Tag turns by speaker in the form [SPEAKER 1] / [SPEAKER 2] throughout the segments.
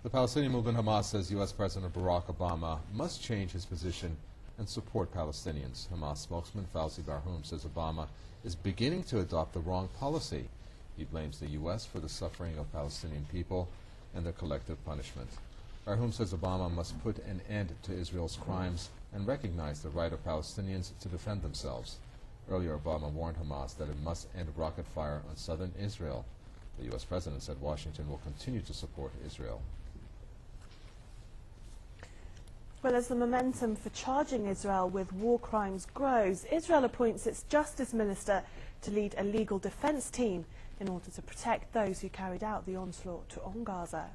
[SPEAKER 1] The Palestinian movement Hamas says U.S. President Barack Obama must change his position and support Palestinians. Hamas spokesman Fawzi Barhoum says Obama is beginning to adopt the wrong policy. He blames the U.S. for the suffering of Palestinian people and their collective punishment. Barhoum says Obama must put an end to Israel's crimes and recognize the right of Palestinians to defend themselves. Earlier, Obama warned Hamas that it must end rocket fire on southern Israel. The U.S. president said Washington will continue to support Israel.
[SPEAKER 2] Well, as the momentum for charging Israel with war crimes grows, Israel appoints its justice minister to lead a legal defense team in order to protect those who carried out the onslaught on Gaza.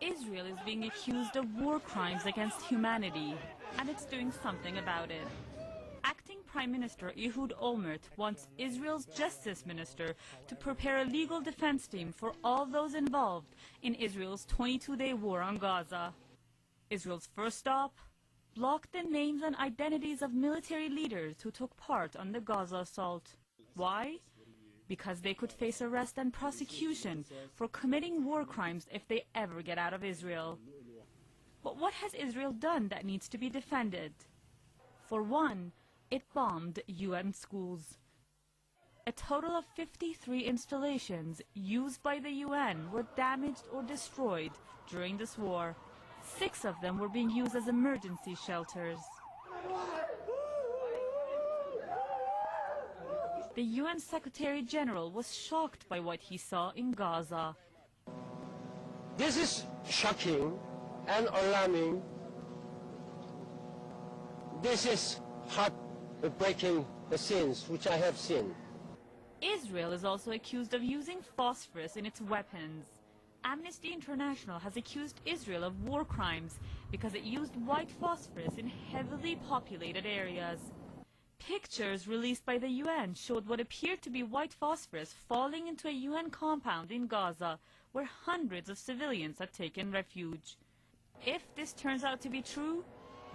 [SPEAKER 3] Israel is being accused of war crimes against humanity, and it's doing something about it. Acting Prime Minister Ehud Olmert wants Israel's justice minister to prepare a legal defense team for all those involved in Israel's 22-day war on Gaza. Israel's first stop: block the names and identities of military leaders who took part on the Gaza assault. Why? Because they could face arrest and prosecution for committing war crimes if they ever get out of Israel. But what has Israel done that needs to be defended? For one, it bombed UN schools. A total of 53 installations used by the UN were damaged or destroyed during this war. 6 of them were being used as emergency shelters. The UN Secretary General was shocked by what he saw in Gaza.
[SPEAKER 4] This is shocking and alarming. This is heart-breaking scenes which I have seen.
[SPEAKER 3] Israel is also accused of using phosphorus in its weapons. Amnesty International has accused Israel of war crimes because it used white phosphorus in heavily populated areas. Pictures released by the UN showed what appeared to be white phosphorus falling into a UN compound in Gaza, where hundreds of civilians had taken refuge. If this turns out to be true,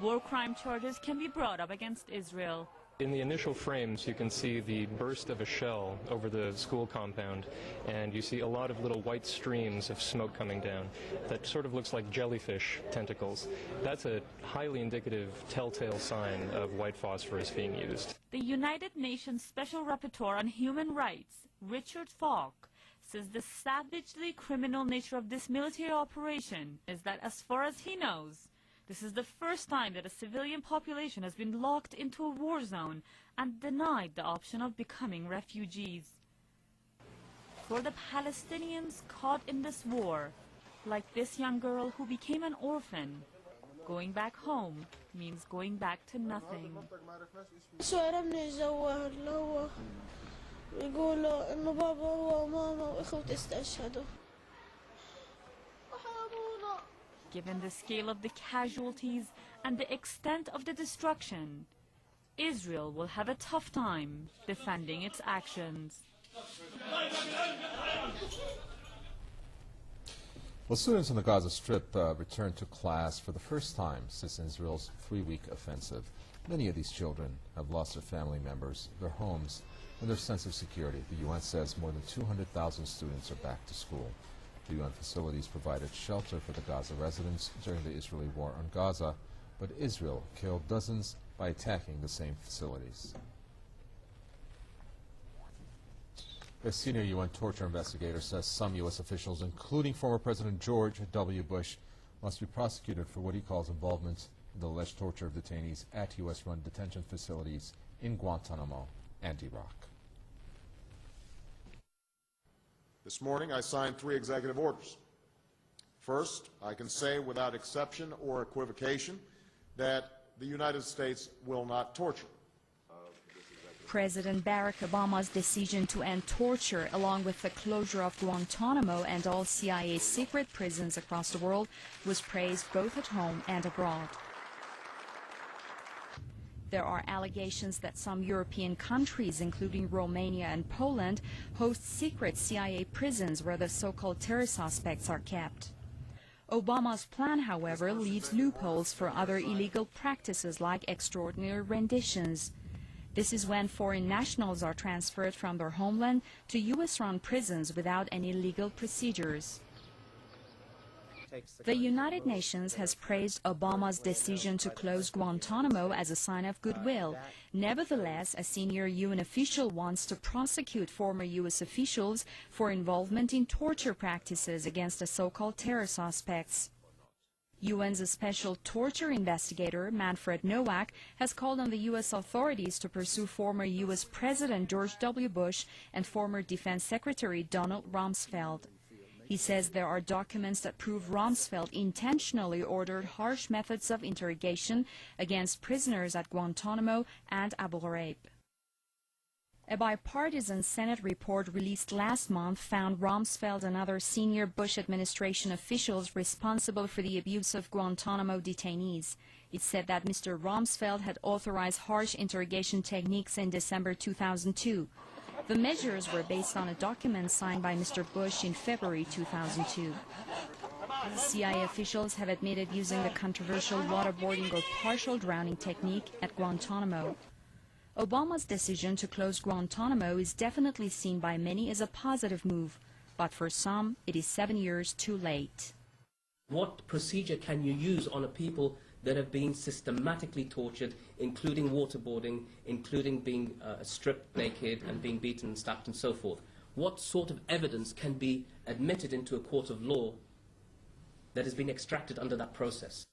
[SPEAKER 3] war crime charges can be brought up against Israel.
[SPEAKER 5] In the initial frames, you can see the burst of a shell over the school compound, and you see a lot of little white streams of smoke coming down that sort of looks like jellyfish tentacles. That's a highly indicative telltale sign of white phosphorus being used.
[SPEAKER 3] The United Nations Special Rapporteur on Human Rights, Richard Falk, says the savagely criminal nature of this military operation is that, as far as he knows, this is the first time that a civilian population has been locked into a war zone and denied the option of becoming refugees. For the Palestinians caught in this war, like this young girl who became an orphan, going back home means going back to nothing. Given the scale of the casualties and the extent of the destruction, Israel will have a tough time defending its actions.
[SPEAKER 1] Well, students in the Gaza Strip returned to class for the first time since Israel's 3-week offensive. Many of these children have lost their family members, their homes, and their sense of security. The UN says more than 200,000 students are back to school. The UN facilities provided shelter for the Gaza residents during the Israeli war on Gaza, but Israel killed dozens by attacking the same facilities. A senior UN torture investigator says some U.S. officials, including former President George W. Bush, must be prosecuted for what he calls involvement in the alleged torture of detainees at U.S.-run detention facilities in Guantanamo and Iraq.
[SPEAKER 6] This morning, I signed 3 executive orders. First, I can say without exception or equivocation that the United States will not torture.
[SPEAKER 7] President Barack Obama's decision to end torture, along with the closure of Guantanamo and all CIA secret prisons across the world, was praised both at home and abroad. There are allegations that some European countries, including Romania and Poland, host secret CIA prisons where the so-called terror suspects are kept. Obama's plan, however, leaves loopholes for other illegal practices like extraordinary renditions. This is when foreign nationals are transferred from their homeland to U.S.-run prisons without any legal procedures. The United Nations has praised Obama's decision to close Guantanamo as a sign of goodwill. Nevertheless, a senior UN official wants to prosecute former U.S. officials for involvement in torture practices against the so-called terror suspects. UN's special torture investigator, Manfred Nowak, has called on the U.S. authorities to pursue former U.S. President George W. Bush and former Defense Secretary Donald Rumsfeld. He says there are documents that prove Rumsfeld intentionally ordered harsh methods of interrogation against prisoners at Guantanamo and Abu Ghraib. A bipartisan Senate report released last month found Rumsfeld and other senior Bush administration officials responsible for the abuse of Guantanamo detainees. It said that Mr. Rumsfeld had authorized harsh interrogation techniques in December 2002. The measures were based on a document signed by Mr. Bush in February 2002. CIA officials have admitted using the controversial waterboarding or partial drowning technique at Guantanamo. Obama's decision to close Guantanamo is definitely seen by many as a positive move, but for some, it is 7 years too late.
[SPEAKER 8] What procedure can you use on a people that have been systematically tortured, including waterboarding, including being stripped naked and being beaten and stabbed and so forth? What sort of evidence can be admitted into a court of law that has been extracted under that process?